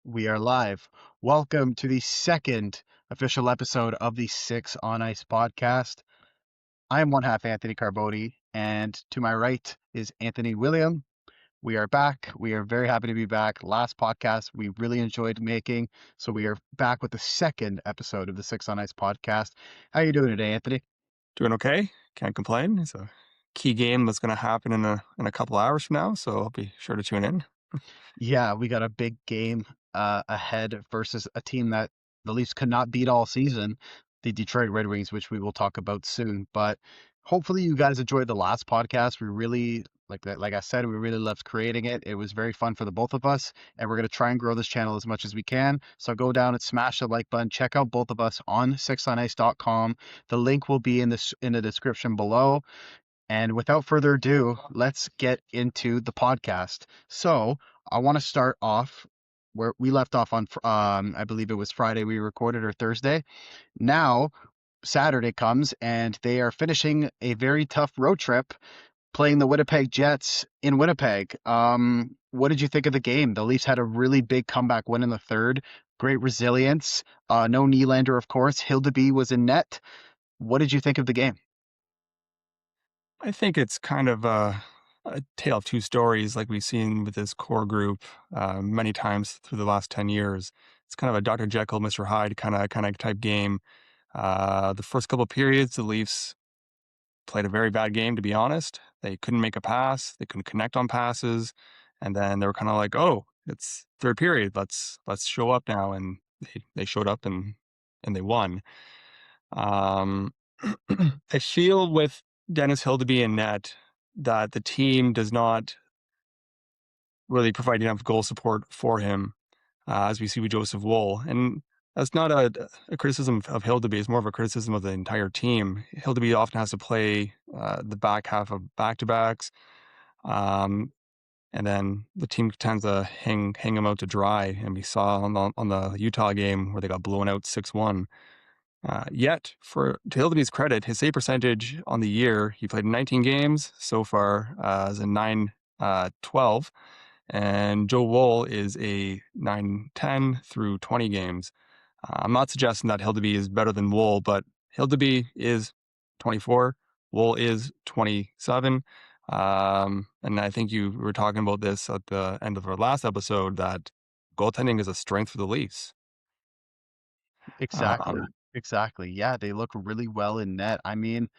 We are live. Welcome to the second official episode of the Six on Ice podcast. I am one half Anthony Carboni, and to my right is Anthony William. We are back. We are very happy to be back. Last podcast we really enjoyed making, so we are back with the second episode of the Six on Ice podcast. How are you doing today, Anthony? Doing okay. Can't complain. It's a key game that's going to happen in a couple hours from now, so I'll be sure to tune in. Yeah, we got a big game ahead versus a team that the Leafs could not beat all season, the Detroit Red Wings, which we will talk about soon. But hopefully, you guys enjoyed the last podcast. We really like that. Like I said, we really loved creating it. It was very fun for the both of us, and we're gonna try and grow this channel as much as we can. So go down and smash the like button. Check out both of us on sixonice.com. The link will be in the description below. And without further ado, let's get into the podcast. So I want to start off where we left off on, I believe it was Friday we recorded or Thursday. Now Saturday comes and they are finishing a very tough road trip playing the Winnipeg Jets in Winnipeg. What did you think of the game? The Leafs had a really big comeback win in the third. Great resilience. No Nylander, of course. Hildeby was in net. What did you think of the game? I think it's kind of a tale of two stories, like we've seen with this core group many times through the last 10 years. It's kind of a Dr. Jekyll, Mr. Hyde kind of type game. The first couple of periods, the Leafs played a very bad game, to be honest. They couldn't make a pass, they couldn't connect on passes, and then they were kind of like, "Oh, it's third period. Let's show up now." And they showed up and they won. Um, I feel with Dennis Hildeby in net that the team does not really provide enough goal support for him, as we see with Joseph Woll. And that's not a criticism of Hildeby, it's more of a criticism of the entire team. Hildeby often has to play the back half of back to backs. Um, and then the team tends to hang him out to dry. And we saw on the Utah game where they got blown out 6-1. Yet, to Hildeby's credit, his save percentage on the year, he played 19 games so far as a 9-12, and Joe Woll is a 9-10 through 20 games. I'm not suggesting that Hildeby is better than Woll, but Hildeby is 24, Woll is 27. And I think you were talking about this at the end of our last episode, that goaltending is a strength for the Leafs. Exactly. Um, Exactly. Yeah, they look really well in net. I mean,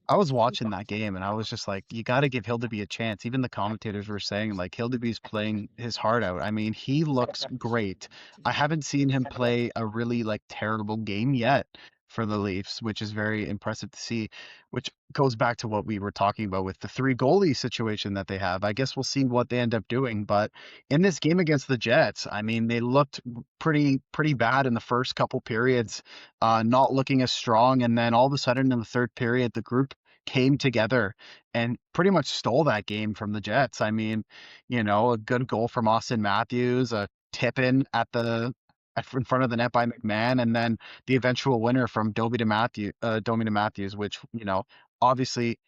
I was watching that game and I was just like, you got to give Hildeby a chance. Even the commentators were saying like Hildeby's playing his heart out. I mean, he looks great. I haven't seen him play a really like terrible game yet for the Leafs, which is very impressive to see, which goes back to what we were talking about with the three goalie situation that they have. I guess we'll see what they end up doing, but in this game against the Jets, I mean, they looked pretty bad in the first couple periods, not looking as strong, and then all of a sudden in the third period, the group came together and pretty much stole that game from the Jets. I mean, a good goal from Austin Matthews, a tip in in front of the net by McMahon, and then the eventual winner from Domi to Matthews, which obviously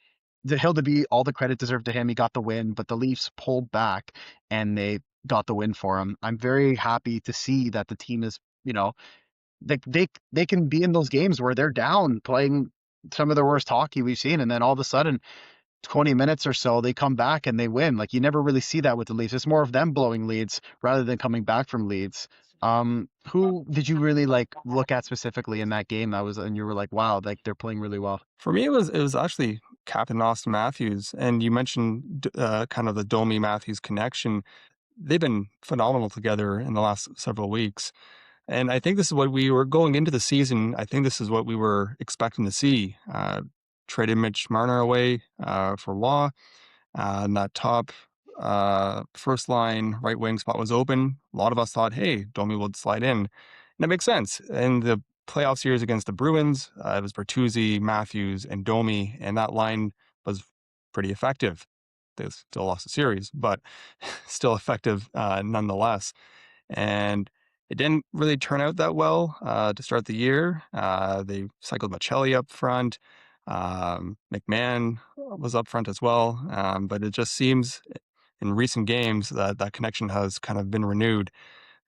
the hill to be all the credit deserved to him. He got the win, but the Leafs pulled back and they got the win for him. I'm very happy to see that the team is, they can be in those games where they're down playing some of the worst hockey we've seen, and then all of a sudden 20 minutes or so they come back and they win. Like you never really see that with the Leafs. It's more of them blowing leads rather than coming back from leads. Who did you really like look at specifically in that game that was and you were like, wow, like they're playing really well? For me, it was actually Captain Austin Matthews, and you mentioned kind of the Domi Matthews connection. They've been phenomenal together in the last several weeks, and I think this is what we were going into the season. I think this is what we were expecting to see. Traded Mitch Marner away for Law, and that top first line right wing spot was open. A lot of us thought, hey, Domi would slide in. And that makes sense. In the playoff series against the Bruins, it was Bertuzzi, Matthews, and Domi, and that line was pretty effective. They still lost the series, but still effective nonetheless. And it didn't really turn out that well to start the year. They cycled Michelli up front. McMahon was up front as well. But it just seems in recent games that that connection has kind of been renewed.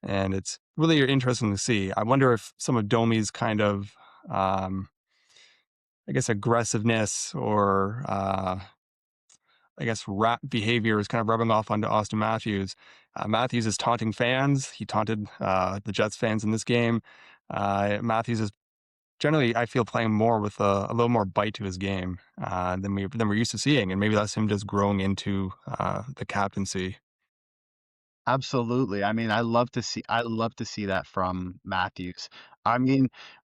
and it's really interesting to see. I wonder if some of Domi's kind of, um, I guess, aggressiveness or I guess rat behavior is kind of rubbing off onto Austin Matthews. Matthews is taunting fans. He taunted the Jets fans in this game. Matthews is generally, I feel, playing more with a little more bite to his game than we're used to seeing, and maybe that's him just growing into the captaincy. Absolutely. I mean, I love to see that from Matthews. I mean,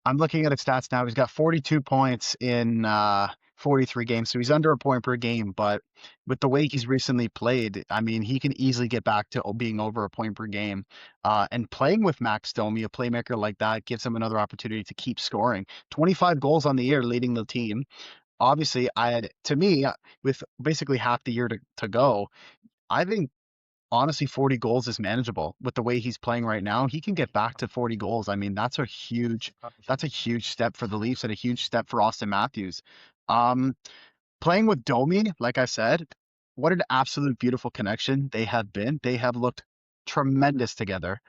I'm looking at his stats now. He's got 42 points in 43 games, so he's under a point per game. But with the way he's recently played, I mean, he can easily get back to being over a point per game. And playing with Max Domi, a playmaker like that, gives him another opportunity to keep scoring. 25 goals on the year, leading the team. Obviously, to me, with basically half the year to go, I think honestly 40 goals is manageable with the way he's playing right now. He can get back to 40 goals. I mean, that's a huge step for the Leafs and a huge step for Austin Matthews. Um, Playing with Domi, like I said, what an absolute beautiful connection they have been. They have looked tremendous together,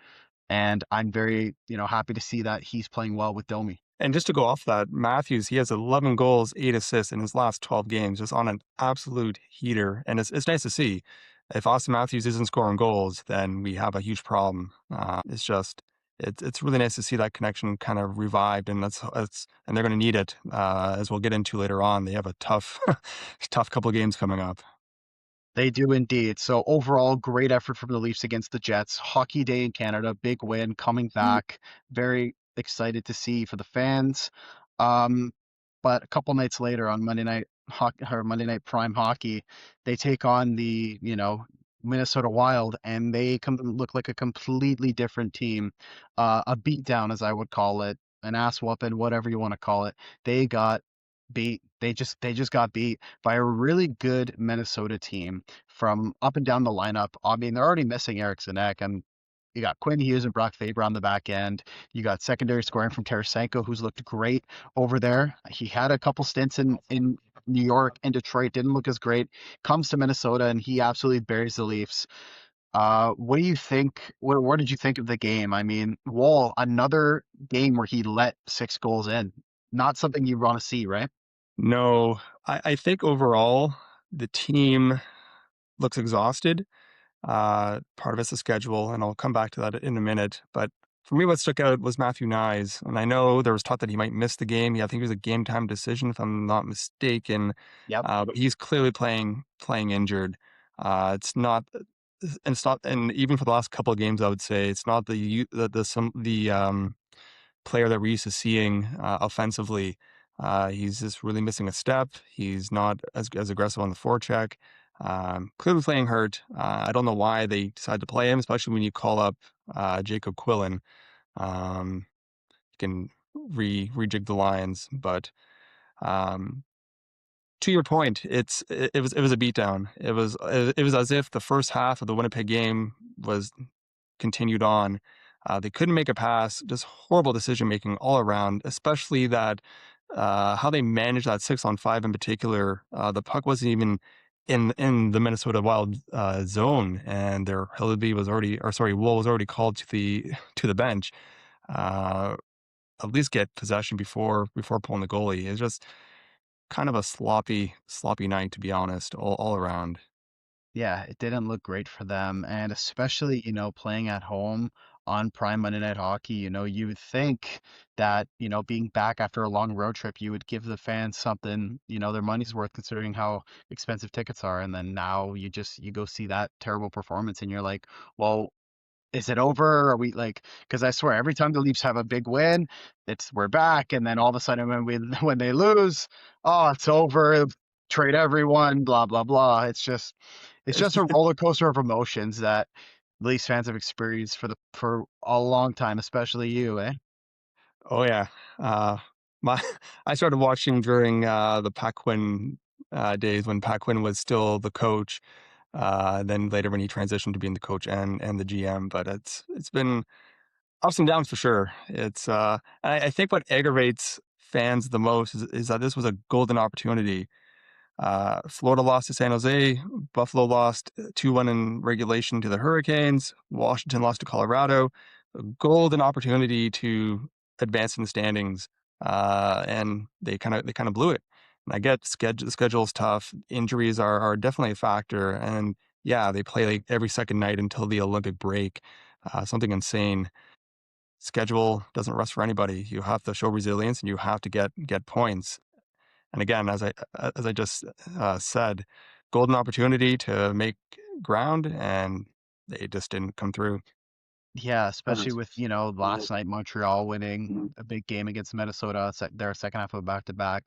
and I'm very, happy to see that he's playing well with Domi. And just to go off that, Matthews, he has 11 goals, 8 assists in his last 12 games, just on an absolute heater. And it's nice to see. If Austin Matthews isn't scoring goals, then we have a huge problem. It's really nice to see that connection kind of revived, and and they're going to need it as we'll get into later on. They have a tough, tough couple of games coming up. They do indeed. So overall, great effort from the Leafs against the Jets. Hockey Day in Canada, big win, coming back. Very excited to see for the fans. Um, but a couple nights later on Monday night hockey or Monday night prime hockey, they take on the, Minnesota Wild, and they come look like a completely different team. A beatdown, as I would call it, an ass whooping, whatever you want to call it. They got beat. They just got beat by a really good Minnesota team from up and down the lineup. I mean, they're already missing Eric Zanek, and you got Quinn Hughes and Brock Faber on the back end. You got secondary scoring from Tarasenko, who's looked great over there. He had a couple stints in New York and Detroit, didn't look as great. Comes to Minnesota, and he absolutely buries the Leafs. What do you think? What did you think of the game? I mean, Wall, another game where he let 6 goals in. Not something you want to see, right? No, I think overall the team looks exhausted. Part of it's the schedule, and I'll come back to that in a minute. But for me, what stuck out was Matthew Nyes, and I know there was talk that he might miss the game. Yeah, I think it was a game time decision, if I'm not mistaken. Yep. But he's clearly playing injured. It's not, and it's not, and even for the last couple of games, I would say it's not the player that we're used to seeing offensively. He's just really missing a step. He's not as aggressive on the forecheck. Clearly playing hurt. I don't know why they decided to play him, especially when you call up Jacob Quillen. Um, you can rejig the lines, but um, to your point, it was a beatdown. It was as if the first half of the Winnipeg game was continued on. They couldn't make a pass, just horrible decision making all around, especially that how they managed that 6-on-5 in particular. The puck wasn't even in the Minnesota Wild zone, and their Hillaby was already, or sorry, Wool was already called to the bench. Uh, at least get possession before pulling the goalie. It's just kind of a sloppy night, to be honest, all around. Yeah, it didn't look great for them. And especially, playing at home on Prime Monday Night Hockey, you would think that, being back after a long road trip, you would give the fans something, their money's worth considering how expensive tickets are. And then now you go see that terrible performance and you're like, well, is it over? Are we like? Because I swear, every time the Leafs have a big win, it's we're back, and then all of a sudden when they lose, oh, it's over. Trade everyone, blah blah blah. It's just a roller coaster of emotions that Leafs fans have experienced for a long time, especially you, eh? Oh yeah. Uh, my I started watching during the Paquin days when Paquin was still the coach. Then later when he transitioned to being the coach and the GM. But it's been ups and downs for sure. I think what aggravates fans the most is that this was a golden opportunity. Florida lost to San Jose. Buffalo lost 2-1 in regulation to the Hurricanes. Washington lost to Colorado. a golden opportunity to advance in the standings, and they kind of blew it. And I get the schedule's tough. Injuries are definitely a factor, and yeah, they play like every second night until the Olympic break, something insane. Schedule doesn't rest for anybody. You have to show resilience, and you have to get points. And again, as I just said, golden opportunity to make ground, and they just didn't come through. Yeah, especially with, last night Montreal winning a big game against Minnesota, their second half of back-to-back.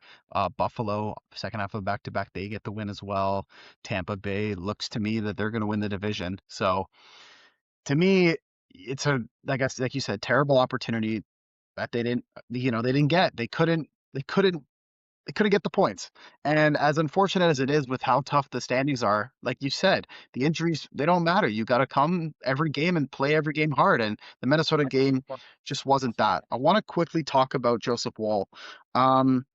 Buffalo, second half of back-to-back, they get the win as well. Tampa Bay looks to me that they're going to win the division. So to me, it's I guess, like you said, terrible opportunity that they didn't get. They couldn't get the points. And as unfortunate as it is with how tough the standings are, like you said, the injuries, they don't matter. You got to come every game and play every game hard. And the Minnesota game just wasn't that. I want to quickly talk about Joseph Woll. Um,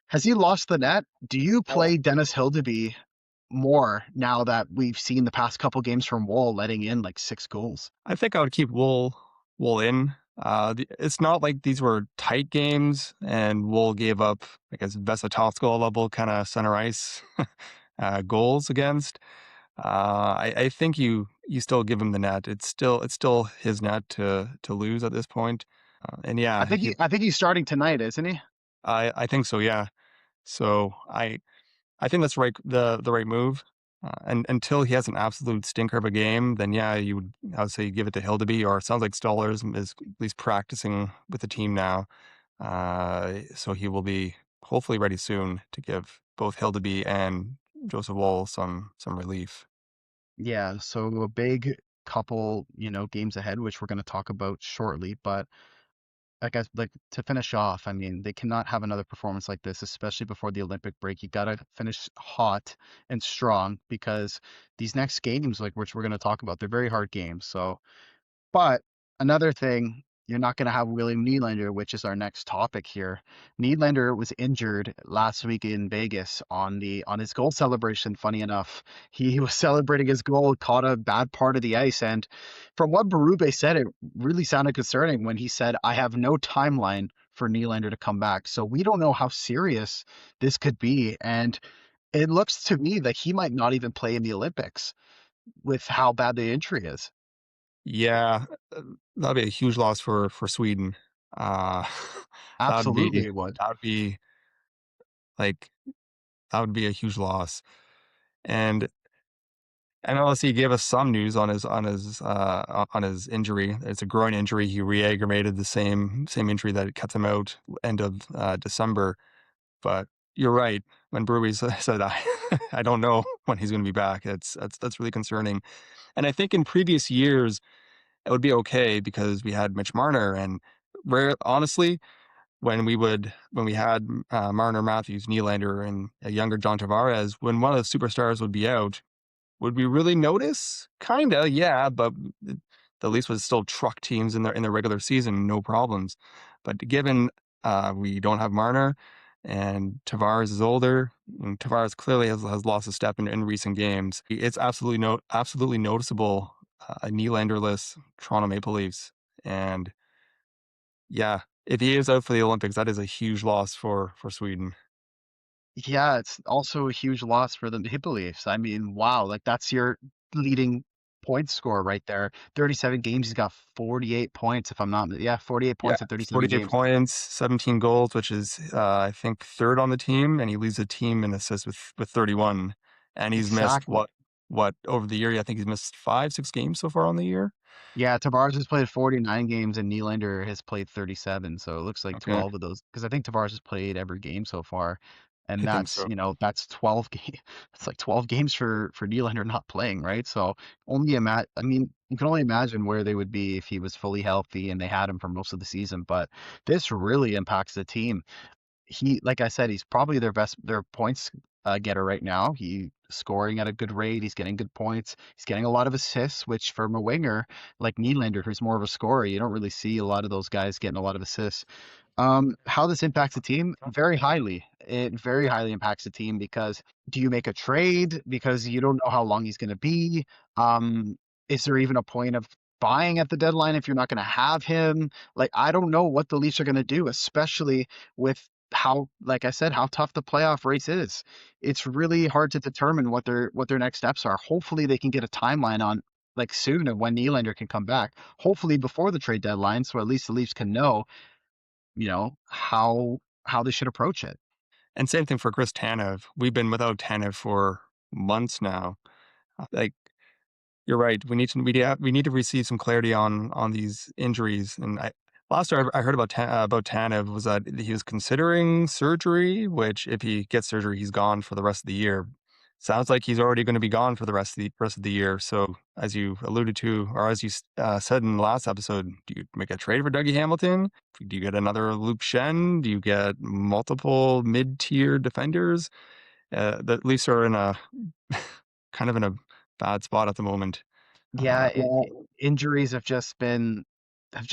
has he lost the net? Do you play Dennis Hildeby more now that we've seen the past couple games from Woll letting in like 6 goals? I think I would keep Wool in. It's not like these were tight games, and Wool gave up, I guess, Vesatowsko level kind of center ice goals against. I think you still give him the net. It's still his net to lose at this point. And I yeah, think he, I think he's starting tonight, isn't he? I think so. Yeah. So I think that's the right move. And until he has an absolute stinker of a game, then yeah, I would say give it to Hildeby, or it sounds like Stoller is at least practicing with the team now. So he will be hopefully ready soon to give both Hildeby and Joseph Woll some relief. Yeah, so a big couple, games ahead, which we're going to talk about shortly. But I guess, like, to finish off, I mean, they cannot have another performance like this, especially before the Olympic break. You got to finish hot and strong because these next games, like which we're going to talk about, they're very hard games. So but another thing, you're not going to have William Nylander, which is our next topic here. Nylander was injured last week in Vegas on his goal celebration. Funny enough, he was celebrating his goal, caught a bad part of the ice, and from what Berube said, it really sounded concerning when he said, "I have no timeline for Nylander to come back." So we don't know how serious this could be, and it looks to me that he might not even play in the Olympics with how bad the injury is. Yeah, that'd be a huge loss for Sweden. Uh, that would Absolutely, be it would. that would be like that would be a huge loss. And NLSE gave us some news on his injury. It's a groin injury. He re-aggravated the same injury that kept him out end of December. But you're right. When Brewery said, I don't know when he's going to be back. That's really concerning. And I think in previous years it would be okay because we had Mitch Marner, and honestly, when we had Marner, Matthews, Nylander, and a younger John Tavares, when one of the superstars would be out, would we really notice? Kinda, yeah, but the Leafs would still truck teams in their regular season, no problems. But given we don't have Marner and Tavares is older, and Tavares clearly has lost a step in recent games, it's absolutely noticeable a Nylanderless Toronto Maple Leafs. And yeah, if he is out for the Olympics, that is a huge loss for Sweden. Yeah, it's also a huge loss for the Maple Leafs. I mean, wow, like that's your leading point scorer right there. 37 games, he's got 48 points, if I'm not, yeah, 48 Yeah, points in 37 48 games. points, 17 goals, which is I think third on the team, and he leads the team in assists with 31. And he's missed Exactly. what over the year? I think he's missed 5, 6 games so far on the year. Yeah, Tavares has played 49 games and Nylander has played 37. So it looks like Okay, 12 of those, because I think Tavares has played every game so far. And I think that's, so. that's 12 games. It's like 12 games for Nylander not playing, right? So I mean, you can only imagine where they would be if he was fully healthy and they had him for most of the season. But this really impacts the team. Like I said, he's probably their points getter right now. He's scoring at a good rate. He's getting good points. He's getting a lot of assists, which from a winger like Nylander, who's more of a scorer, you don't really see a lot of those guys getting a lot of assists. How this impacts the team? Very highly. It very highly impacts the team because do you make a trade because you don't know how long he's going to be? Is there even a point of buying at the deadline if you're not going to have him. Like, I don't know what the Leafs are going to do, especially with how, like I said, how tough the playoff race is. It's really hard to determine what their next steps are. Hopefully, they can get a timeline on like soon of when Nylander can come back. Hopefully before the trade deadline, so at least the Leafs can know, how they should approach it. And same thing for Chris Tanev. We've been without Tanev for months now. Like, you're right. We need to receive some clarity on these injuries. And last I heard about Tanev was that he was considering surgery, which if he gets surgery, he's gone for the rest of the year. Sounds like he's already going to be gone for the rest of the year. So as you alluded to, or as you said in the last episode, do you make a trade for Dougie Hamilton? Do you get another Luke Shen? Do you get multiple mid-tier defenders? The Leafs are in a kind of in a bad spot at the moment. Yeah, Yeah. injuries have just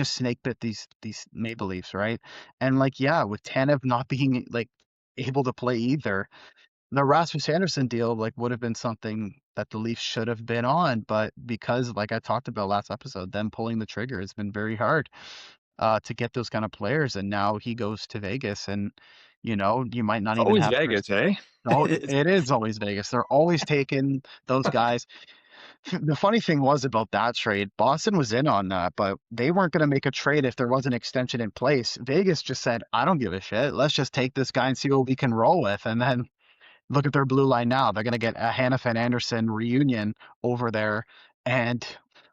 snake bit these Maple Leafs, right? And like, yeah, with Tanev not being like able to play either, the Rasmus Anderson deal like would have been something that the Leafs should have been on, but because like I talked about last episode, them pulling the trigger has been very hard to get those kind of players, and now he goes to Vegas, and you might not It's even always have Chris. Vegas, eh? No, it is always Vegas. They're always taking those guys. The funny thing was about that trade, Boston was in on that, but they weren't going to make a trade if there was an extension in place. Vegas just said, I don't give a shit. Let's just take this guy and see what we can roll with. And then look at their blue line now. They're going to get a Hannafin Anderson reunion over there. And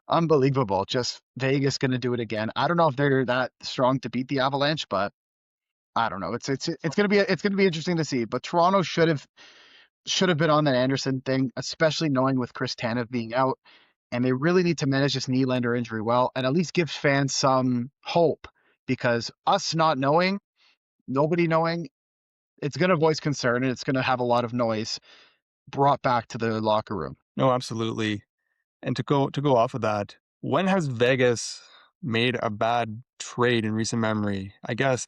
unbelievable. Just Vegas going to do it again. I don't know if they're that strong to beat the Avalanche, but I don't know. It's going to be interesting to see. But Toronto should have been on that Anderson thing, especially knowing with Chris Tanev being out, and they really need to manage this Nylander injury well, and at least give fans some hope, because us not knowing, nobody knowing, it's going to voice concern and it's going to have a lot of noise brought back to the locker room. No, absolutely. And to go off of that, when has Vegas made a bad trade in recent memory? I guess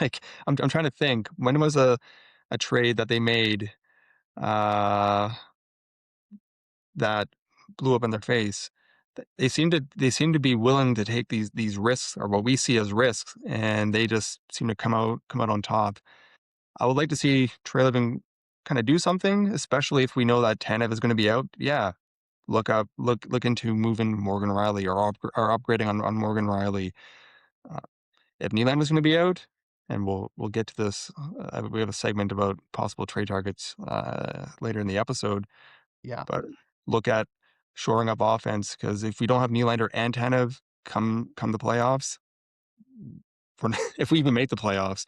like I'm trying to think. When was a trade that they made uh that blew up in their face? They seem to be willing to take these risks, or what we see as risks, and they just seem to come out on top. I would like to see Trey Living kind of do something, especially if we know that Tanev is going to be out. Yeah, look into moving Morgan Riley, or upgrading on Morgan Riley. Uh, if Nylander's going to be out, and we'll get to this. We have a segment about possible trade targets later in the episode, Yeah. but look at shoring up offense, because if we don't have Nylander and Tanev come the playoffs, if we even make the playoffs,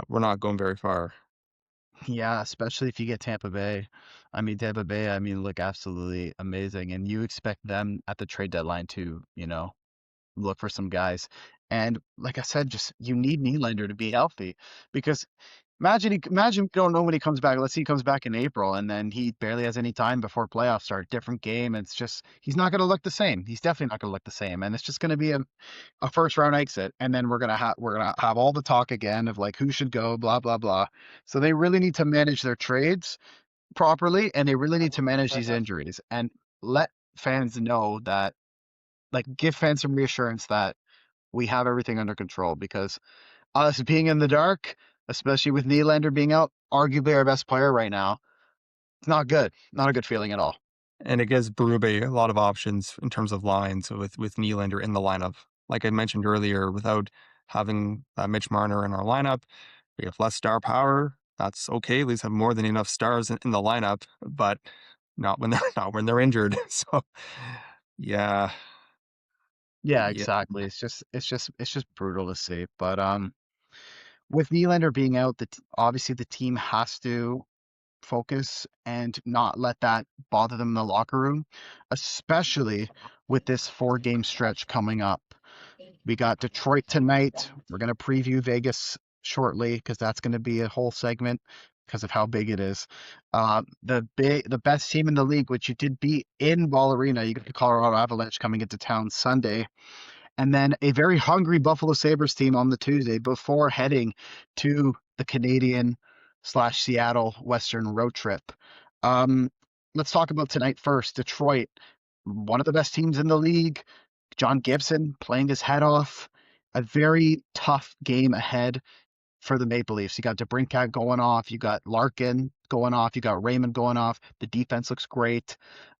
we're not going very far. Yeah, especially if you get Tampa Bay. I mean, Tampa Bay, I mean, look absolutely amazing. And you expect them at the trade deadline to, look for some guys. And like I said, just you need Nylander to be healthy, because imagine you don't know when he comes back. Let's say he comes back in April and then he barely has any time before playoffs start. Different game. It's just he's not going to look the same. He's definitely not going to look the same, and it's just going to be a first round exit. And then we're gonna have all the talk again of like who should go, blah blah blah. So they really need to manage their trades properly, and they really need to manage these injuries and let fans know that, like, give fans some reassurance that we have everything under control, because us being in the dark, especially with Nylander being out, arguably our best player right now, it's not good. Not a good feeling at all. And it gives Berube a lot of options in terms of lines with Nylander in the lineup. Like I mentioned earlier, without having Mitch Marner in our lineup, we have less star power. That's okay. At least have more than enough stars in the lineup, but not when they're injured. So yeah, Yeah, yeah. exactly. It's just brutal to see. But with Nylander being out, obviously the team has to focus and not let that bother them in the locker room, especially with this 4 game stretch coming up. We got Detroit tonight. We're going to preview Vegas shortly because that's going to be a whole segment because of how big it is. The best team in the league, which you did beat in Ball Arena, you got the Colorado Avalanche coming into town Sunday, and then a very hungry Buffalo Sabres team on the Tuesday before heading to the Canadian slash Seattle Western road trip. Um, let's talk about tonight first. Detroit, one of the best teams in the league. John Gibson playing his head off. A very tough game ahead for the Maple Leafs. You got DeBrincat going off. You got Larkin going off. You got Raymond going off. The defense looks great.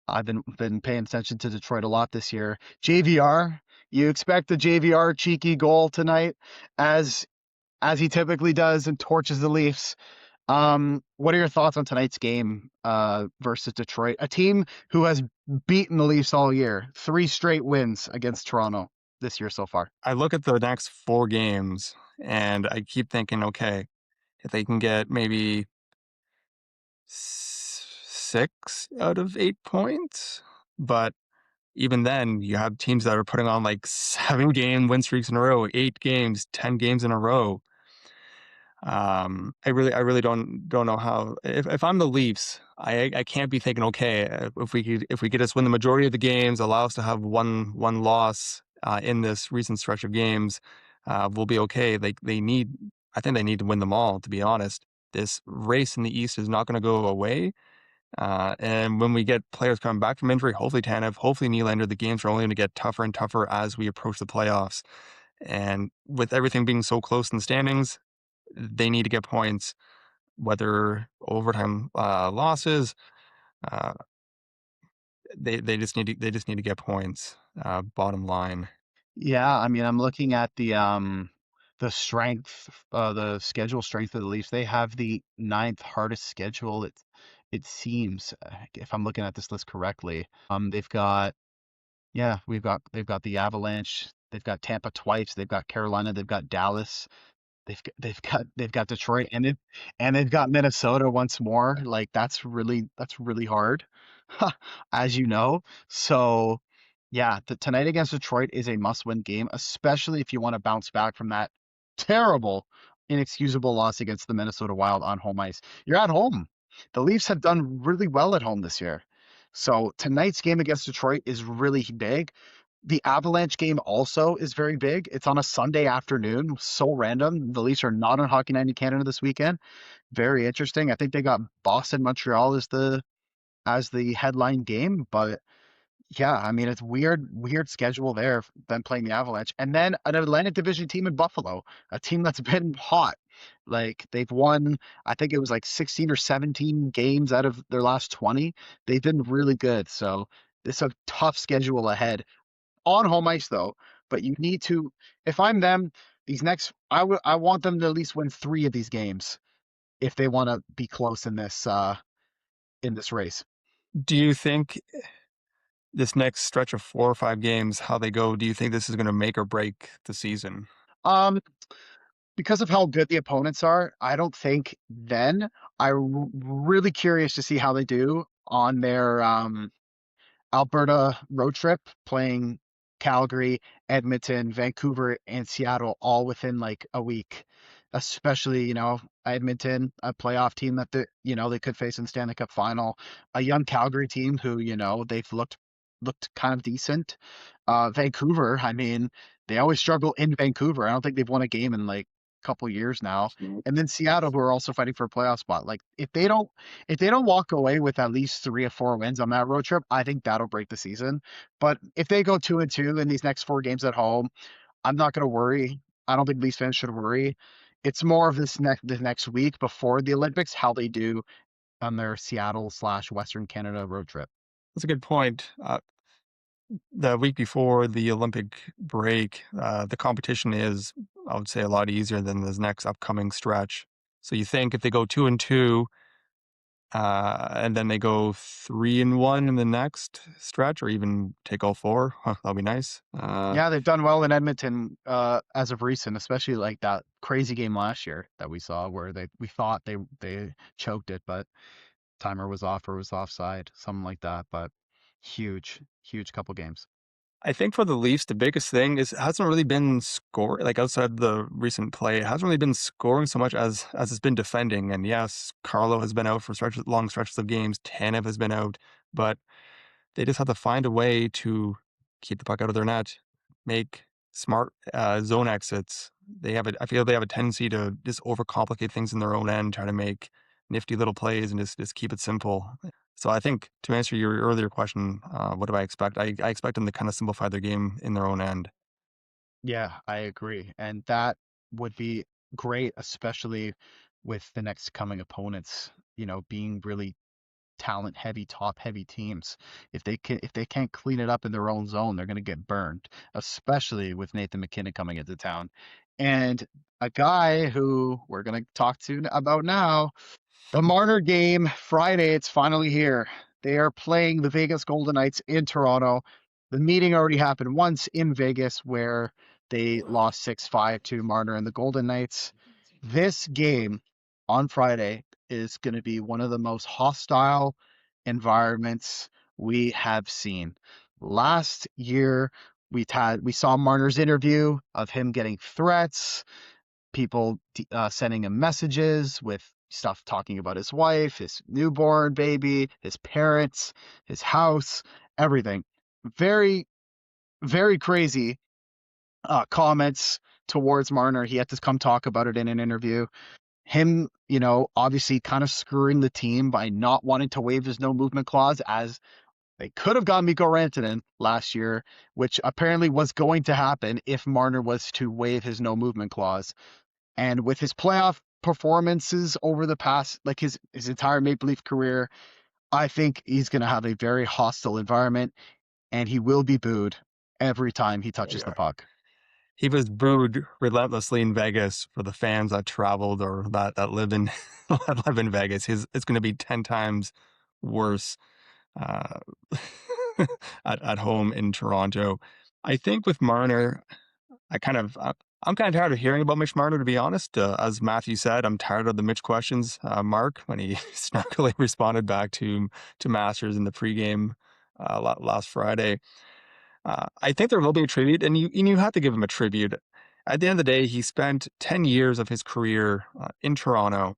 I've been paying attention to Detroit a lot this year. JVR, you expect the JVR cheeky goal tonight, as he typically does and torches the Leafs. What are your thoughts on tonight's game versus Detroit, a team who has beaten the Leafs all year, 3 straight wins against Toronto this year so far? I look at the next 4 games and I keep thinking, okay, if they can get maybe 6 out of 8 points, but even then, you have teams that are putting on like 7-game win streaks in a row, 8 games, 10 games in a row. I really don't know how. If I'm the Leafs, I can't be thinking, okay, if we could just win the majority of the games, allow us to have one loss in this recent stretch of games, we'll be okay. I think they need to win them all. To be honest, this race in the East is not going to go away. And when we get players coming back from injury, hopefully Tanev, hopefully Nylander, the games are only going to get tougher and tougher as we approach the playoffs. And with everything being so close in the standings, they need to get points, whether overtime losses. Uh, they just need to get points. Bottom line, Yeah, I mean, I'm looking at the strength, the schedule strength of the Leafs. They have the ninth hardest schedule. It seems, if I'm looking at this list correctly. They've got yeah, they've got the Avalanche. They've got Tampa twice. They've got Carolina. They've got Dallas. They've got Detroit, and they've got Minnesota once more. Like that's really hard, as you know. So yeah, tonight against Detroit is a must-win game, especially if you want to bounce back from that terrible, inexcusable loss against the Minnesota Wild on home ice. You're at home. The Leafs have done really well at home this year. So tonight's game against Detroit is really big. The Avalanche game also is very big. It's on a Sunday afternoon. So random. The Leafs are not on Hockey Night in Canada this weekend. Very interesting. I think they got Boston Montreal as the headline game, but yeah, I mean it's weird schedule there, them playing the Avalanche. And then an Atlantic Division team in Buffalo, a team that's been hot. Like they've won, I think it was like 16 or 17 games out of their last 20. They've been really good. So it's a tough schedule ahead on home ice though. But you need to, if I'm them, I want them to at least win 3 of these games if they want to be close in this race. do you think this next stretch of 4 or 5 games, how they go? Do you think this is going to make or break the season? Um, because of how good the opponents are, I don't think then. I'm really curious to see how they do on their Alberta road trip, playing Calgary, Edmonton, Vancouver, and Seattle all within like a week. Especially, Edmonton, a playoff team that they could face in the Stanley Cup final, a young Calgary team who, they've looked kind of decent. Vancouver, I mean, they always struggle in Vancouver. I don't think they've won a game in like a couple years now. And then Seattle, who are also fighting for a playoff spot. Like if they don't walk away with at least 3 or 4 wins on that road trip, I think that'll break the season. But if they go 2-2 in these next 4 games at home, I'm not going to worry. I don't think Leafs fans should worry. It's more of the next week before the Olympics, how they do on their Seattle/Western Canada road trip. That's a good point. The week before the Olympic break, the competition is, I would say, a lot easier than this next upcoming stretch. So you think if they go 2-2, and then they go 3-1 in the next stretch, or even take all 4, that'll be nice. Yeah, they've done well in Edmonton as of recent, especially like that crazy game last year that we saw where we thought they choked it, but timer was off or was offside, something like that. But huge couple games. I think for the Leafs, the biggest thing is it hasn't really been score like outside the recent play. It hasn't really been scoring so much as it's been defending. And yes, Carlo has been out for long stretches of games. Tanev has been out, but they just have to find a way to keep the puck out of their net, make smart zone exits. I feel they have a tendency to just overcomplicate things in their own end, try to make nifty little plays and just keep it simple. So I think to answer your earlier question, what do I expect? I expect them to kind of simplify their game in their own end. Yeah, I agree. And that would be great, especially with the next coming opponents, being really talent heavy, top heavy teams. If they can't clean it up in their own zone, they're gonna get burned, especially with Nathan McKinnon coming into town. And a guy who we're gonna talk to about now, the Marner game, Friday, it's finally here. They are playing the Vegas Golden Knights in Toronto. The meeting already happened once in Vegas where they lost 6-5 to Marner and the Golden Knights. This game on Friday is going to be one of the most hostile environments we have seen. Last year, we saw Marner's interview of him getting threats, people sending him messages with stuff talking about his wife, his newborn baby, his parents, his house, everything. Very, very crazy comments towards Marner. He had to come talk about it in an interview. Him, obviously kind of screwing the team by not wanting to waive his no movement clause, as they could have got Mikko Rantanen last year, which apparently was going to happen if Marner was to waive his no movement clause. And with his playoff performances over the past, like his entire Maple Leaf career, I think he's going to have a very hostile environment, and he will be booed every time he touches the puck. He was booed relentlessly in Vegas for the fans that traveled or that live in that live in Vegas. It's going to be 10 times worse uh, at home in Toronto. I think with Marner, I'm kind of tired of hearing about Mitch Marner, to be honest. As Matthew said, I'm tired of the Mitch questions. Mark, when he snarkily responded back to Masters in the pregame last Friday, I think there will be a tribute, and you have to give him a tribute. At the end of the day, he spent 10 years of his career in Toronto.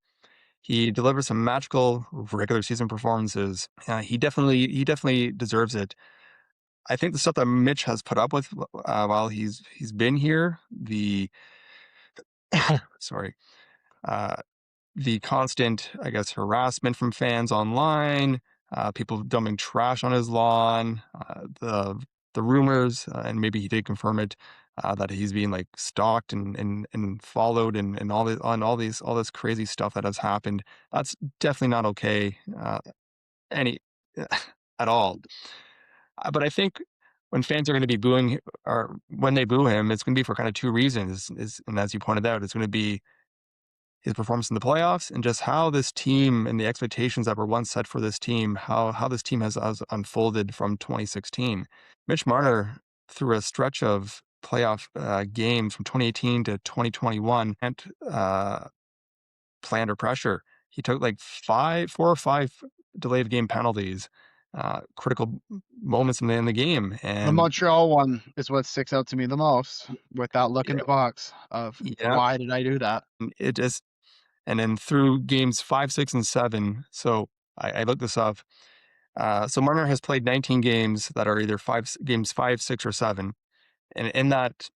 He delivered some magical regular season performances. He definitely deserves it. I think the stuff that Mitch has put up with while he's been here, the sorry, uh, the constant, I guess, harassment from fans online, people dumping trash on his lawn, the rumors, and maybe he did confirm it, that he's being like stalked and followed and all this crazy stuff that has happened. That's definitely not okay, any at all. But I think when fans are going to be booing, or when they boo him, it's going to be for kind of two reasons. And as you pointed out, it's going to be his performance in the playoffs and just how this team and the expectations that were once set for this team, how this team has unfolded from 2016. Mitch Marner, through a stretch of playoff games from 2018 to 2021, and play under pressure. He took like 4 or 5 delayed game penalties, critical moments in the game, The and Montreal one is what sticks out to me the most, with that look in yeah, the box of yeah, why did I do that? it just and then through games 5, 6, and 7. So I looked this up. So Marner has played 19 games that are either games 5, 6, or 7, and in that,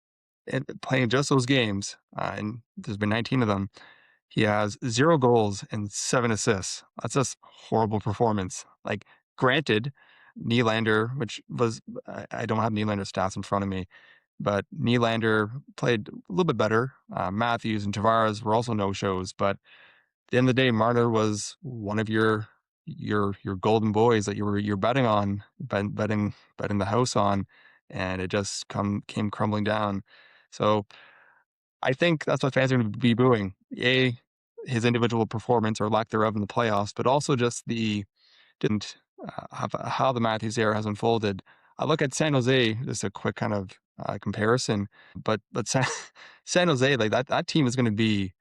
playing just those games, and there's been 19 of them, he has 0 goals and 7 assists. That's just horrible performance. Like, granted, Nylander, which was I don't have Nylander's stats in front of me, but Nylander played a little bit better. Matthews and Tavares were also no-shows, but at the end of the day, Marner was one of your golden boys that you're betting on, betting the house on, and it just came crumbling down. So I think that's what fans are going to be booing. His individual performance or lack thereof in the playoffs, but also just the didn't how the Matthews era has unfolded. I look at San Jose, just a quick kind of comparison, but San Jose, like that team is going to be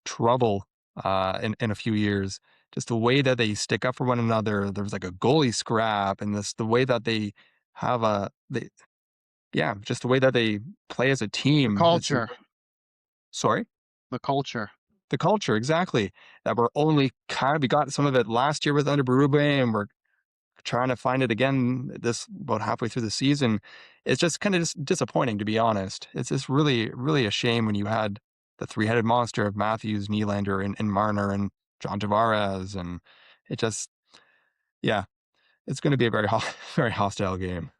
trouble in a few years. Just the way that they stick up for one another. There's like a goalie scrap, and the way that they have just the way that they play as a The team. culture, Sorry. the culture. The culture, exactly. That we got some of it last year with under Berube, and we're trying to find it again this about halfway through the season. It's just kind of just disappointing, to be honest. It's just really, really a shame when you had the three-headed monster of Matthews, Nylander, and Marner, and John Tavares, and it just Yeah, it's going to be a very very hostile game.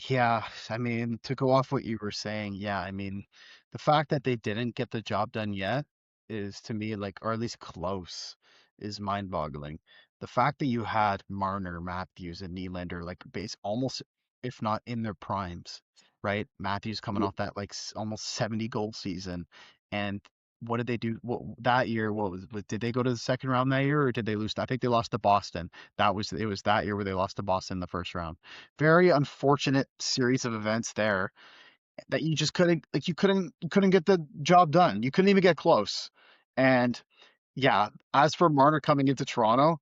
Yeah, I mean, to go off what you were saying, yeah, I mean, the fact that they didn't get the job done yet is to me like, or at least close, is mind-boggling. The fact that you had Marner, Matthews, and Nylander like base almost, if not in their primes, right? Matthews coming off that like almost 70 goal season, and what did they do? What that year? Did they go to the second round that year, or did they lose? I think they lost to Boston. It was that year where they lost to Boston in the first round. Very unfortunate series of events there that you just couldn't like you couldn't get the job done. You couldn't even get close. And yeah, as for Marner coming into Toronto,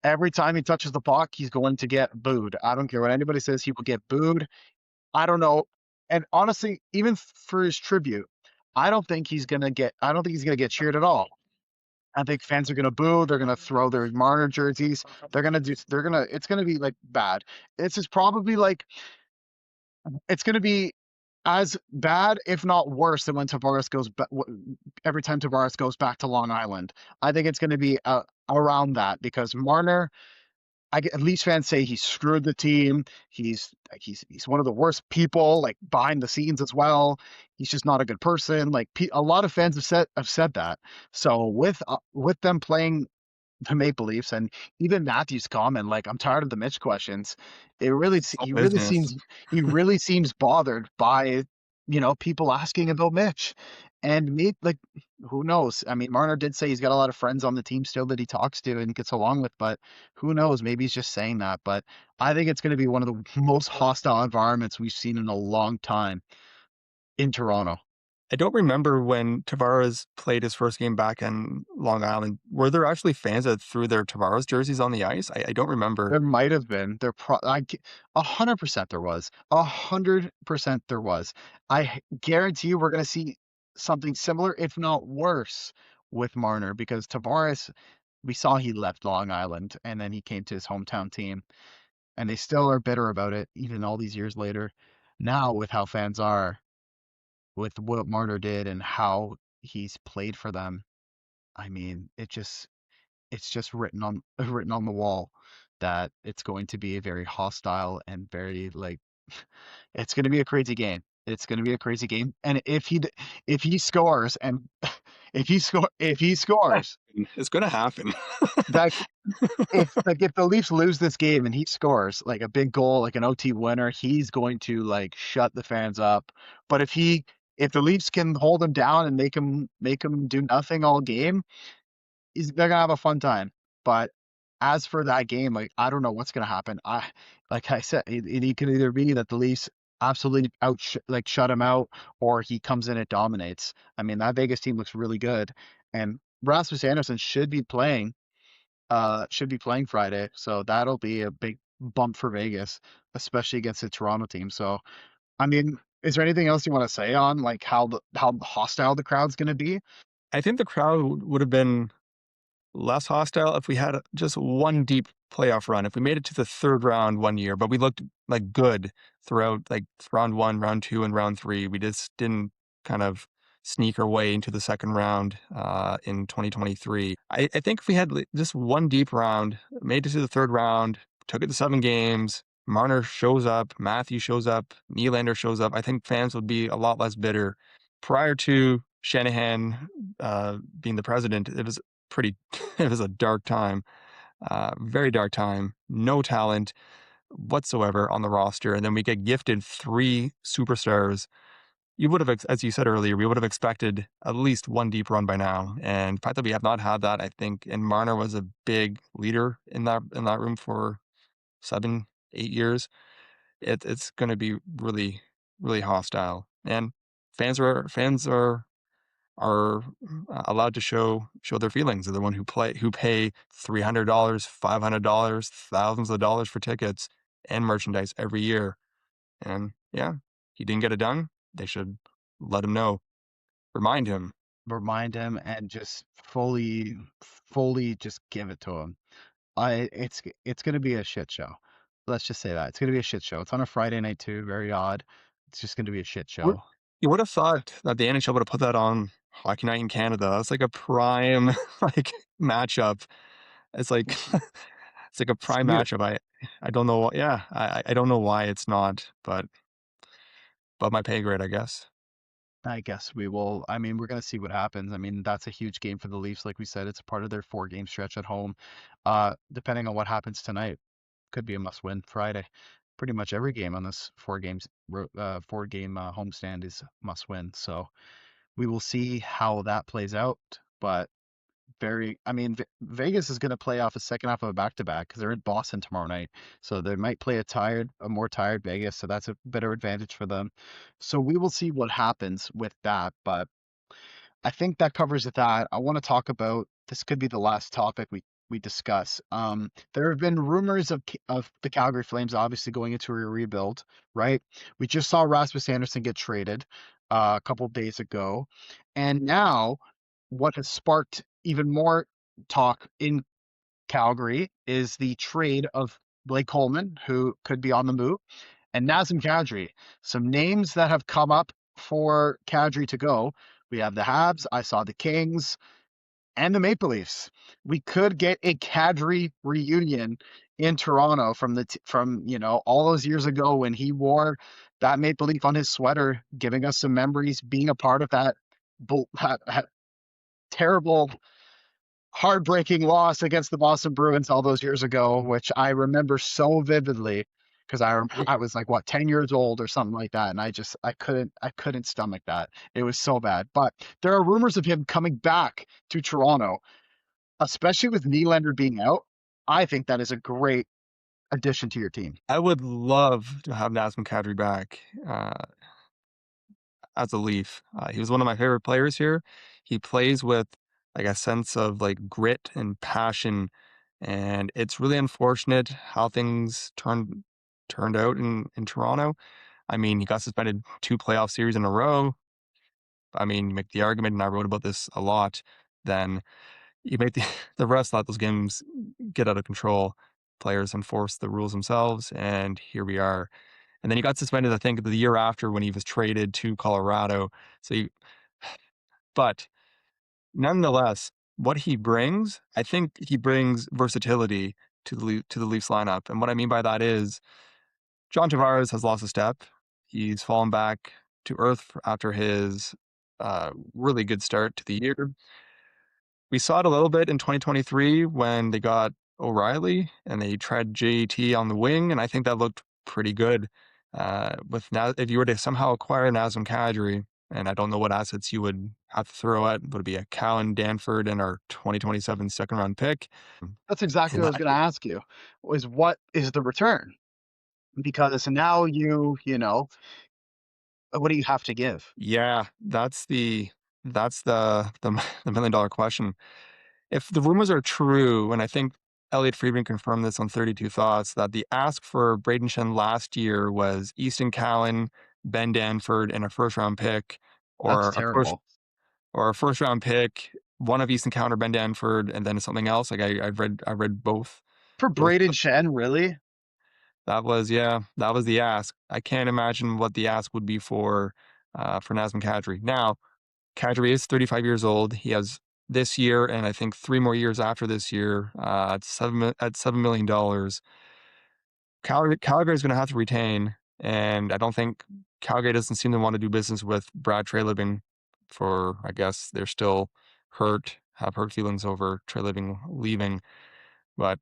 every time he touches the puck, he's going to get booed. I don't care what anybody says, he will get booed. I don't know. And honestly, even for his tribute, I don't think he's gonna get cheered at all. I think fans are gonna boo. They're gonna throw their Marner jerseys. It's gonna be like bad. This is probably like it's going to be as bad, if not worse, than when Tavares every time Tavares goes back to Long Island. I think it's going to be around that because Marner, at least fans say he screwed the team. He's one of the worst people, like behind the scenes as well. He's just not a good person. Like a lot of fans have said that. So with them playing the Maple Leafs and even Matthew's comment, like I'm tired of the Mitch questions. It's all business. He really seems bothered by people asking about Mitch. And me, like, who knows? I mean, Marner did say he's got a lot of friends on the team still that he talks to and gets along with, but who knows? Maybe he's just saying that. But I think it's going to be one of the most hostile environments we've seen in a long time in Toronto. I don't remember when Tavares played his first game back in Long Island. Were there actually fans that threw their Tavares jerseys on the ice? I don't remember. There might have been. 100% there was. 100% there was. Guarantee you we're going to see something similar, if not worse, with Marner because Tavares, we saw he left Long Island and then he came to his hometown team, and they still are bitter about it even all these years later. Now, with how fans are, with what Marner did and how he's played for them, I mean, it's just written on written on the wall that it's going to be a very hostile and very like it's going to be a crazy game. It's going to be a crazy game. And if he scores and if he scores It's going to happen. that if the Leafs lose this game and he scores like a big goal, like an OT winner, he's going to like shut the fans up. But if the Leafs can hold him down and make him do nothing all game, they're gonna have a fun time. But as for that game, like I don't know what's gonna happen. Like I said, it could either be that the Leafs absolutely shut him out, or he comes in and dominates. I mean, that Vegas team looks really good, and Rasmus Anderson should be playing Friday, so that'll be a big bump for Vegas, especially against the Toronto team. So I mean, is there anything else you want to say on like how hostile the crowd's gonna be? I think the crowd would have been less hostile if we had just one deep playoff run. If we made it to the third round one year, but we looked like good throughout like round one, round two, and round three. We just didn't kind of sneak our way into the second round in 2023. I think if we had just one deep round, made it to the third round, took it to 7 games, Marner shows up, Matthew shows up, Nylander shows up, I think fans would be a lot less bitter. Prior to Shanahan being the president, it was pretty it was a dark time, very dark time, no talent whatsoever on the roster, and then we get gifted 3 superstars. You would have as you said earlier, we would have expected at least one deep run by now, and the fact that we have not had that, I think, and Marner was a big leader in that room for 7, 8 years. It's gonna be really, really hostile, and fans are allowed to show their feelings. They're the one who pay $300, $500, thousands of dollars for tickets and merchandise every year. And yeah, he didn't get it done. They should let him know, remind him. Remind him and just fully just give it to him. It's gonna be a shit show. Let's just say that it's gonna be a shit show. It's on a Friday night too. Very odd. It's just gonna be a shit Would- show. You would have thought that the NHL would have put that on Hockey Night in Canada. It's like a prime like matchup. It's like It's like a It's prime huge. matchup. I don't know. Yeah, I don't know why it's not, but my pay grade, I guess. I guess we will. I mean, we're gonna see what happens. I mean, that's a huge game for the Leafs. Like we said, it's a part of their 4 game stretch at home. Depending on what happens tonight, could be a must-win Friday. Pretty much every game on this 4 game homestand is must-win. So we will see how that plays out. But I mean, Vegas is going to play off a second half of a back-to-back because they're in Boston tomorrow night. So they might play a more tired Vegas. So that's a better advantage for them. So we will see what happens with that. But I think that covers that. I want to talk about this could be the last topic we discuss. There have been rumors of the Calgary Flames obviously going into a rebuild, right? We just saw Rasmus Anderson get traded a couple of days ago, and now what has sparked even more talk in Calgary is the trade of Blake Coleman, who could be on the move, and Nazem Kadri. Some names that have come up for Kadri to go. We have the Habs. I saw the Kings and the Maple Leafs. We could get a Kadri reunion in Toronto from all those years ago when he wore that Maple Leaf on his sweater, giving us some memories, being a part of that terrible heartbreaking loss against the Boston Bruins all those years ago, which I remember so vividly because Yeah. I was like what 10 years old or something like that, and I couldn't stomach that. It was so bad. But there are rumors of him coming back to Toronto, especially with Nylander being out. I think that is a great addition to your team. I would love to have Nazem Kadri back as a Leaf. He was one of my favorite players here. He plays with like a sense of like grit and passion, and it's really unfortunate how things turned out in Toronto. I mean, he got suspended 2 playoff series in a row. I mean, you make the argument, and I wrote about this a lot. Then you make the the rest let those games get out of control. Players enforce the rules themselves, and here we are. And then he got suspended, I think, the year after when he was traded to Colorado. So, but nonetheless, what he brings, I think he brings versatility to the Leafs lineup. And what I mean by that is John Tavares has lost a step. He's fallen back to earth after his really good start to the year. We saw it a little bit in 2023 when they got O'Reilly and they tried JT on the wing, and I think that looked pretty good. With now, if you were to somehow acquire Nazem Kadri, and I don't know what assets you would have to throw at, would it be a Cowan, Danford, and our 2027 second round pick? That's exactly And what I was going to ask you. Was what is the return? Because now what do you have to give? yeah, that's the the $1 million question. If the rumors are true, and I think Elliot Friedman confirmed this on 32 Thoughts, that the ask for Braden Shen last year was Easton Cowan, Ben Danford, and a first round pick, That's or terrible. a first round pick, one of Easton Cowan or Ben Danford, and then something else. Like I read For both. Braden Shen, really? That was that was the ask. I can't imagine what the ask would be for Nazem Kadri. Now, Kadri is 35 years old. He has this year and I think 3 more years after this year at $7 million. Calgary is going to have to retain, and I don't think Calgary doesn't seem to want to do business with Brad Treliving. For I guess they're still have hurt feelings over Treliving leaving, but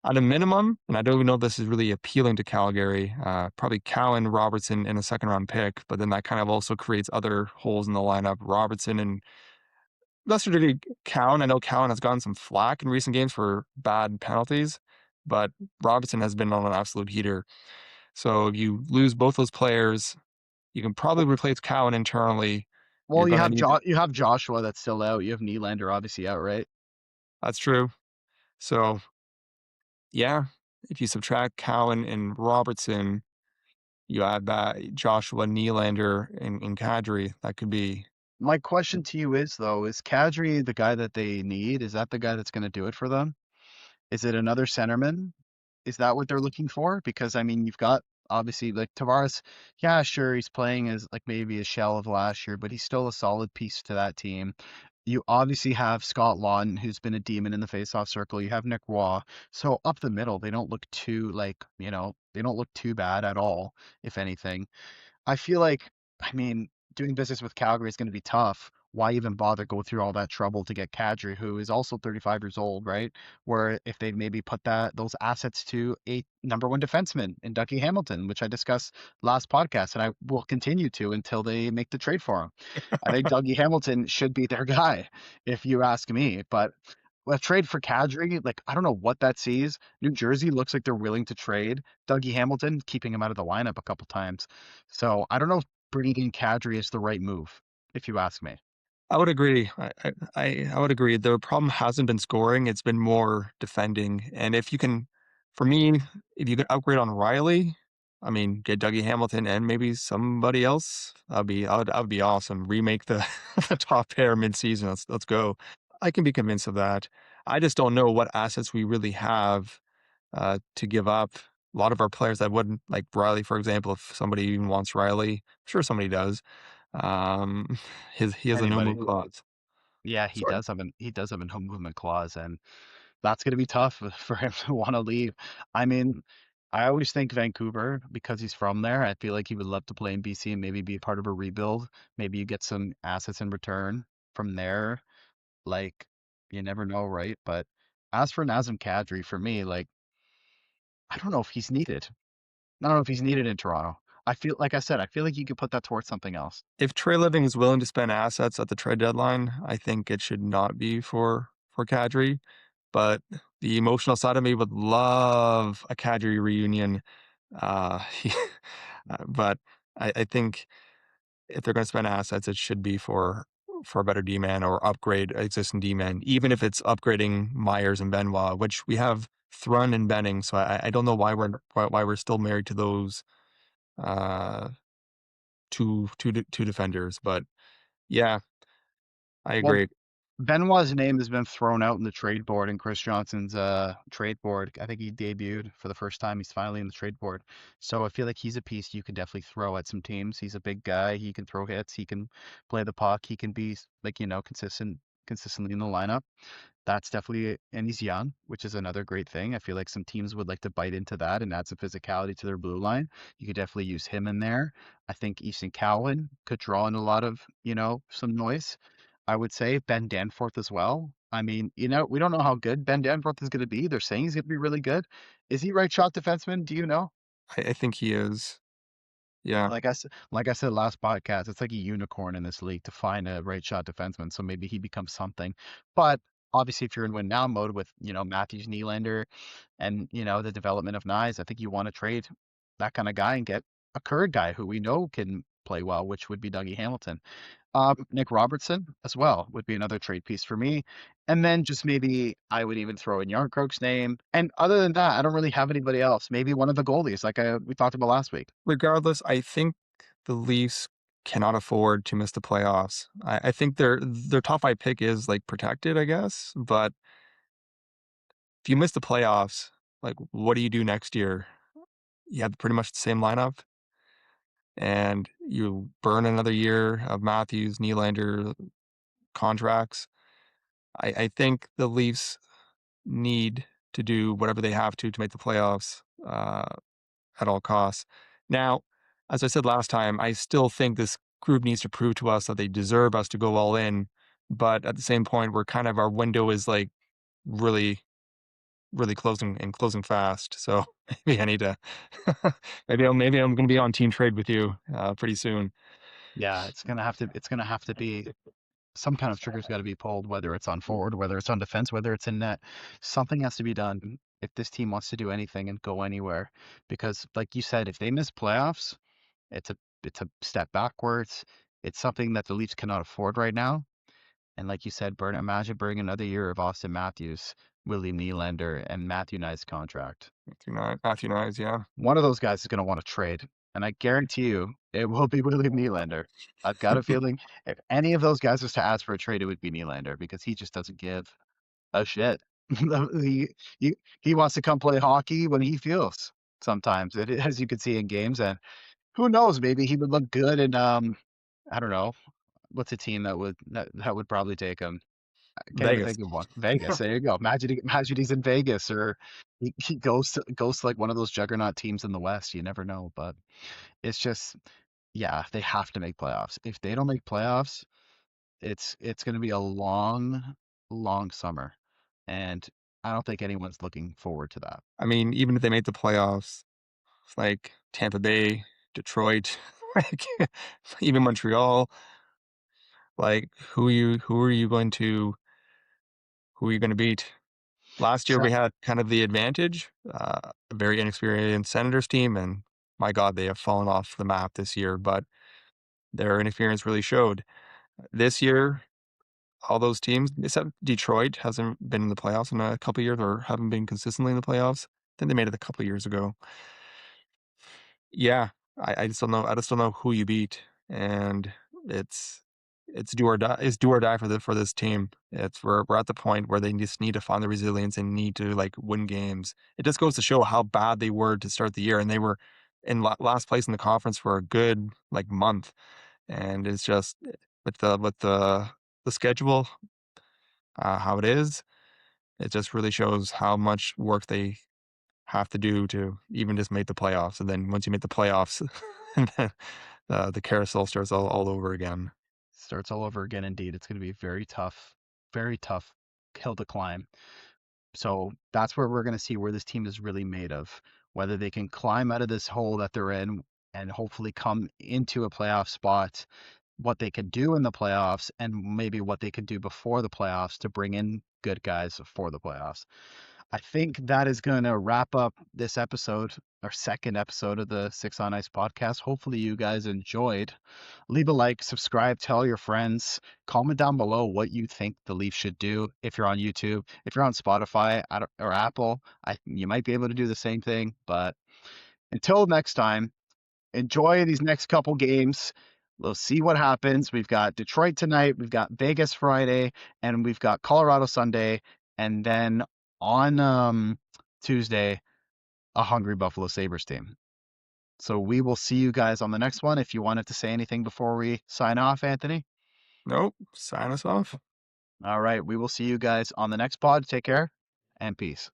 at a minimum, and I don't even know if this is really appealing to Calgary, probably Cowan, Robertson, and a second round pick, but then that kind of also creates other holes in the lineup. Robertson and lesser degree Cowan. I know Cowan has gotten some flack in recent games for bad penalties, but Robertson has been on an absolute heater. So if you lose both those players, you can probably replace Cowan internally. You're Well, going to need You have Joshua that's still out. You have Nylander obviously out, right? that's true. So yeah, if you subtract Cowan and Robertson, you add that Joshua Nylander and Kadri, that could be. My question to you is though, is Kadri the guy that they need? Is that the guy that's going to do it for them? Is it another centerman? Is that what they're looking for? Because I mean, you've got obviously like Tavares. Yeah, sure, he's playing as like maybe a shell of last year, but he's still a solid piece to that team. You obviously have Scott Lawton, who's been a demon in the faceoff circle. You have Nick Waugh. So up the middle, they don't look too they don't look too bad at all, if anything. I feel like, I mean, doing business with Calgary is going to be tough. Why even bother go through all that trouble to get Kadri, who is also 35 years old, right? Where if they maybe put those assets to a number one defenseman in Dougie Hamilton, which I discussed last podcast, and I will continue to until they make the trade for him. I think Dougie Hamilton should be their guy, if you ask me. But a trade for Kadri, like I don't know what that sees. New Jersey looks like they're willing to trade Dougie Hamilton, keeping him out of the lineup a couple times. So I don't know if bringing in Kadri is the right move, if you ask me. I would agree. I would agree. The problem hasn't been scoring; it's been more defending. And if you can, for me, if you can upgrade on Riley, I mean, get Dougie Hamilton and maybe somebody else, that would be awesome. Remake the the top pair midseason. Let's go. I can be convinced of that. I just don't know what assets we really have to give up. A lot of our players that wouldn't like Riley, for example. If somebody even wants Riley, I'm sure somebody does. Um, he has a no Anybody. move clause. Yeah, Sorry. he does have a home movement clause, and that's going to be tough for him to want to leave. I mean, I always think Vancouver because he's from there. I feel like he would love to play in BC and maybe be a part of a rebuild. Maybe you get some assets in return from there. Like, you never know, right? But as for Nazem Kadri, for me, like, I don't know if he's needed. I don't know if he's needed in Toronto. I feel, like I said, I feel like you could put that towards something else. If Trey Living is willing to spend assets at the trade deadline, I think it should not be for Kadri. But the emotional side of me would love a Kadri reunion. Uh, but I think if they're going to spend assets, it should be for a better D man or upgrade existing D man, even if it's upgrading Myers and Benoit, which we have Thrun and Benning. So I don't know why we're still married to those uh, two defenders. But yeah, I Well, agree. Benoit's name has been thrown out in the trade board in Chris Johnson's trade board. I think he debuted for the first time. He's finally in the trade board. So I feel like he's a piece you could definitely throw at some teams. He's a big guy. He can throw hits. He can play the puck. He can be like, consistently in the lineup. That's definitely, and he's young, which is another great thing. I feel like some teams would like to bite into that and add some physicality to their blue line. You could definitely use him in there. I think Easton Cowan could draw in a lot of, some noise. I would say Ben Danforth as well. I mean, we don't know how good Ben Danforth is going to be. They're saying he's going to be really good. Is he right shot defenseman? Do you know? I think he is. Yeah. Like I said last podcast, it's like a unicorn in this league to find a right shot defenseman. So maybe he becomes something. But obviously, if you're in win now mode with Matthews Nylander and the development of Nyes, I think you want to trade that kind of guy and get a current guy who we know can play well, which would be Dougie Hamilton. Nick Robertson as well would be another trade piece for me. And then just maybe I would even throw in Yarncroke's name. And other than that, I don't really have anybody else. Maybe one of the goalies, like we talked about last week. Regardless, I think the Leafs cannot afford to miss the playoffs. I think their top five pick is like protected, I guess. But if you miss the playoffs, like what do you do next year? You have pretty much the same lineup, and you burn another year of Matthews, Nylander contracts. I think the Leafs need to do whatever they have to make the playoffs. At all costs. Now, as I said last time, I still think this group needs to prove to us that they deserve us to go all in. But at the same point, we're kind of our window is like really, really closing fast. So maybe I need to, maybe I'm going to be on team trade with you pretty soon. Yeah, it's gonna have to be some kind of trigger's got to be pulled, whether it's on forward, whether it's on defense, whether it's in net. Something has to be done if this team wants to do anything and go anywhere. Because, like you said, if they miss playoffs, it's a it's a step backwards. It's something that the Leafs cannot afford right now. And like you said, imagine burning another year of Austin Matthews, Willie Nylander, and Matthew Knies contract. Matthew Nyes, yeah. One of those guys is going to want to trade, and I guarantee you it will be William Nylander. I've got a feeling if any of those guys was to ask for a trade, it would be Nylander because he just doesn't give a shit. he, he wants to come play hockey when he feels. Sometimes, as you can see in games, and who knows, maybe he would look good in I don't know, what's a team that would probably take him? I can't even Vegas. think of one. Vegas. There you go. Imagine he's in Vegas, or he goes to like one of those juggernaut teams in the West. You never know, but it's just yeah, they have to make playoffs. If they don't make playoffs, it's going to be a long summer, and I don't think anyone's looking forward to that. I mean, even if they make the playoffs, like Tampa Bay, Detroit, like even Montreal, like who are you going to beat? Last year we Sa- had kind of the advantage, a very inexperienced Senators team, and my God, they have fallen off the map this year. But their inexperience really showed. This year, all those teams, except Detroit, hasn't been in the playoffs in a couple of years, or haven't been consistently in the playoffs. I think they made it a couple of years ago. Yeah, I just don't know. I just don't know who you beat, and it's it's do or die. It's do or die for this team. It's we're at the point where they just need to find the resilience and need to like win games. It just goes to show how bad they were to start the year, and they were in last place in the conference for a good like month. And it's just with the schedule, how it is. It just really shows how much work they have to do to even just make the playoffs. And then once you make the playoffs, and then the carousel starts all over again. Starts all over again. Indeed, it's going to be very tough hill to climb. So that's where we're going to see where this team is really made of, whether they can climb out of this hole that they're in and hopefully come into a playoff spot, what they could do in the playoffs, and maybe what they could do before the playoffs to bring in good guys for the playoffs. I think that is going to wrap up this episode, our second episode of the Six on Ice podcast. Hopefully, you guys enjoyed. Leave a like, subscribe, tell your friends, comment down below what you think the Leafs should do. If you're on YouTube, if you're on Spotify or Apple, you might be able to do the same thing. But until next time, enjoy these next couple games. We'll see what happens. We've got Detroit tonight, we've got Vegas Friday, and we've got Colorado Sunday, and then on Tuesday, a hungry Buffalo Sabres team. So we will see you guys on the next one. If you wanted to say anything before we sign off, Anthony. Nope, sign us off. All right, we will see you guys on the next pod. Take care and peace.